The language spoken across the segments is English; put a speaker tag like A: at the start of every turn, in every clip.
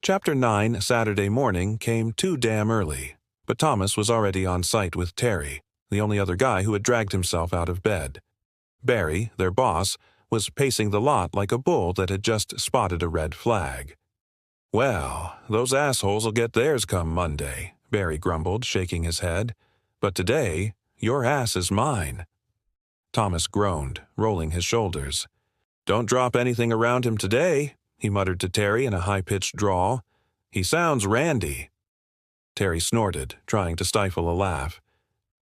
A: Chapter 9 Saturday morning came too damn early, but Thomas was already on site with Terry, the only other guy who had dragged himself out of bed. Barry, their boss, was pacing the lot like a bull that had just spotted a red flag. "Well, those assholes will get theirs come Monday," Barry grumbled, shaking his head. "But today, your ass is mine." Thomas groaned, rolling his shoulders. "Don't drop anything around him today," he muttered to Terry in a high-pitched drawl. "He sounds randy." Terry snorted, trying to stifle a laugh.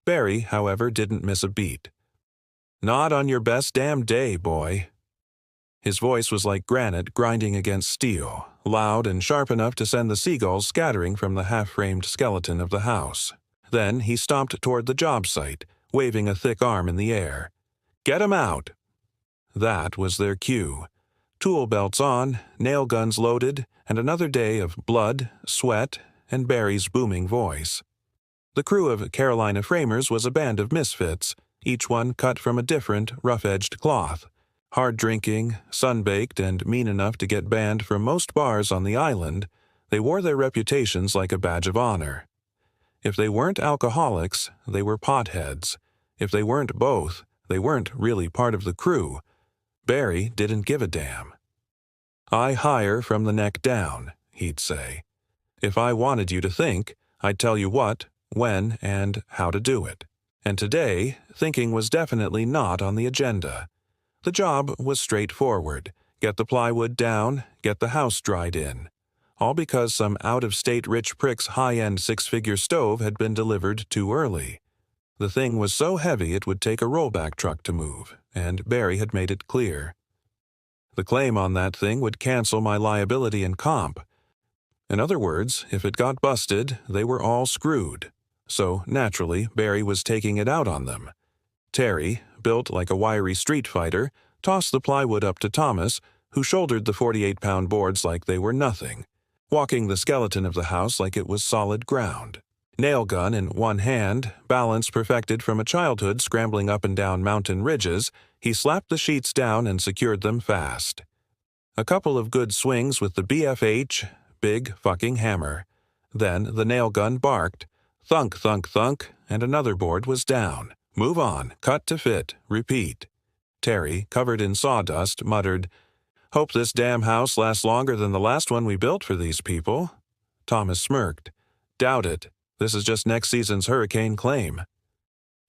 A: Barry, however, didn't miss a beat. "Not on your best damn day, boy." His voice was like granite grinding against steel, loud and sharp enough to send the seagulls scattering from the half-framed skeleton of the house. Then he stomped toward the job site, waving a thick arm in the air. "Get 'em out!" That was their cue. Tool belts on, nail guns loaded, and another day of blood, sweat, and Barry's booming voice. The crew of Carolina Framers was a band of misfits, each one cut from a different, rough-edged cloth. Hard-drinking, sun-baked, and mean enough to get banned from most bars on the island, they wore their reputations like a badge of honor. If they weren't alcoholics, they were potheads. If they weren't both, they weren't really part of the crew. Barry didn't give a damn. "I hire from the neck down," he'd say. "If I wanted you to think, I'd tell you what, when, and how to do it." And today, thinking was definitely not on the agenda. The job was straightforward. Get the plywood down, get the house dried in. All because some out-of-state rich prick's high-end six-figure stove had been delivered too early. The thing was so heavy it would take a rollback truck to move, and Barry had made it clear. The claim on that thing would cancel my liability and comp. In other words, if it got busted, they were all screwed. So, naturally, Barry was taking it out on them. Terry, built like a wiry street fighter, tossed the plywood up to Thomas, who shouldered the 48-pound boards like they were nothing, walking the skeleton of the house like it was solid ground. Nail gun in one hand, balance perfected from a childhood scrambling up and down mountain ridges, he slapped the sheets down and secured them fast. A couple of good swings with the BFH, big fucking hammer. Then the nail gun barked. Thunk, thunk, thunk, and another board was down. Move on, cut to fit, repeat. Terry, covered in sawdust, muttered, "Hope this damn house lasts longer than the last one we built for these people." Thomas smirked. "Doubt it. This is just next season's hurricane claim."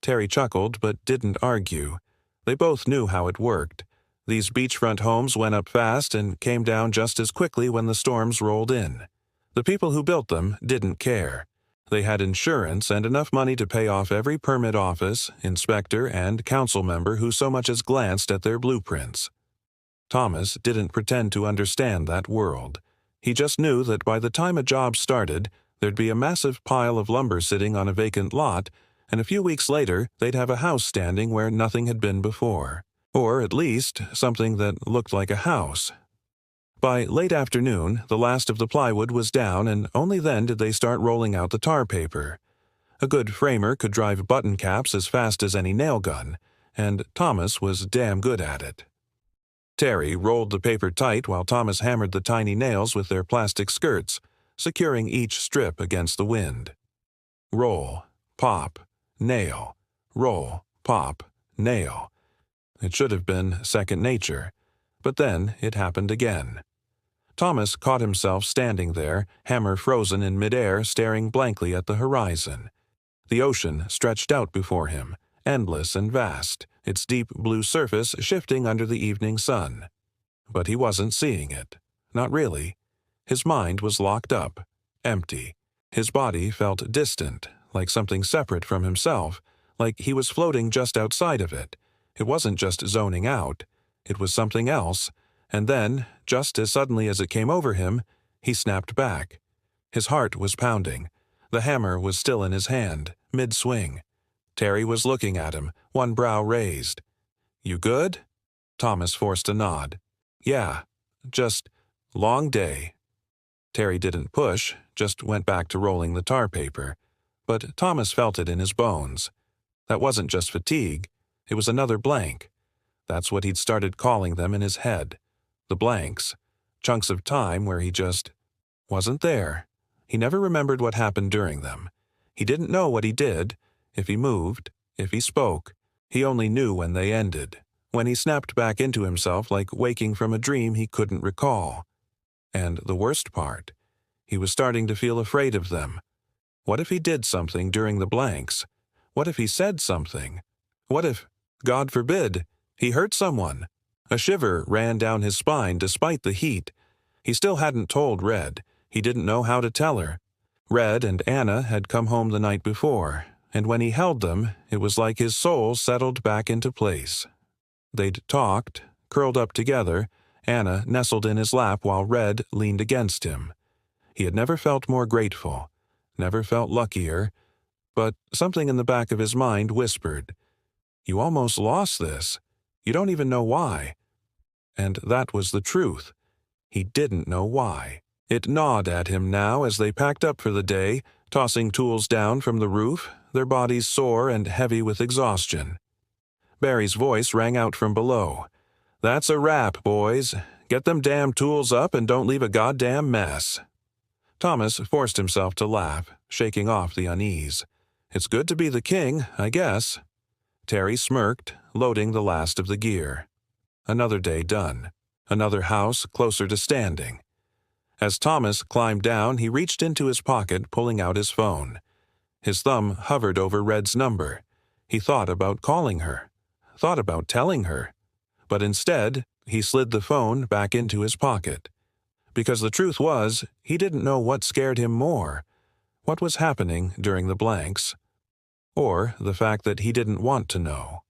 A: Terry chuckled but didn't argue. They both knew how it worked. These beachfront homes went up fast and came down just as quickly when the storms rolled in. The people who built them didn't care. They had insurance and enough money to pay off every permit office, inspector, and council member who so much as glanced at their blueprints. Thomas didn't pretend to understand that world. He just knew that by the time a job started, there'd be a massive pile of lumber sitting on a vacant lot, and a few weeks later they'd have a house standing where nothing had been before. Or at least, something that looked like a house. By late afternoon, the last of the plywood was down, and only then did they start rolling out the tar paper. A good framer could drive button caps as fast as any nail gun, and Thomas was damn good at it. Terry rolled the paper tight while Thomas hammered the tiny nails with their plastic skirts, securing each strip against the wind. Roll, pop, nail, roll, pop, nail. It should have been second nature, but then it happened again. Thomas caught himself standing there, hammer frozen in midair, staring blankly at the horizon. The ocean stretched out before him, endless and vast, its deep blue surface shifting under the evening sun. But he wasn't seeing it. Not really. His mind was locked up, empty. His body felt distant, like something separate from himself, like he was floating just outside of it. It wasn't just zoning out. It was something else. And then, just as suddenly as it came over him, he snapped back. His heart was pounding. The hammer was still in his hand, mid-swing. Terry was looking at him, one brow raised. "You good?" Thomas forced a nod. "Yeah, just long day." Terry didn't push, just went back to rolling the tar paper. But Thomas felt it in his bones. That wasn't just fatigue. It was another blank. That's what he'd started calling them in his head. The blanks. Chunks of time where he just Wasn't there. He never remembered what happened during them. He didn't know what he did, if he moved, if he spoke. He only knew when they ended, when he snapped back into himself like waking from a dream he couldn't recall. And the worst part, he was starting to feel afraid of them. What if he did something during the blanks? What if he said something? What if, God forbid, he hurt someone? A shiver ran down his spine despite the heat. He still hadn't told Red. He didn't know how to tell her. Red and Anna had come home the night before, and when he held them, it was like his soul settled back into place. They'd talked, curled up together, Anna nestled in his lap while Red leaned against him. He had never felt more grateful, never felt luckier, but something in the back of his mind whispered, "You almost lost this. You don't even know why." And that was the truth. He didn't know why. It gnawed at him now as they packed up for the day, tossing tools down from the roof, their bodies sore and heavy with exhaustion. Barry's voice rang out from below. "That's a wrap, boys. Get them damn tools up and don't leave a goddamn mess." Thomas forced himself to laugh, shaking off the unease. "It's good to be the king, I guess." Terry smirked, loading the last of the gear. Another day done. Another house closer to standing. As Thomas climbed down, he reached into his pocket, pulling out his phone. His thumb hovered over Red's number. He thought about calling her, thought about telling her. But instead, he slid the phone back into his pocket. Because the truth was, he didn't know what scared him more. What was happening during the blanks? Or the fact that he didn't want to know.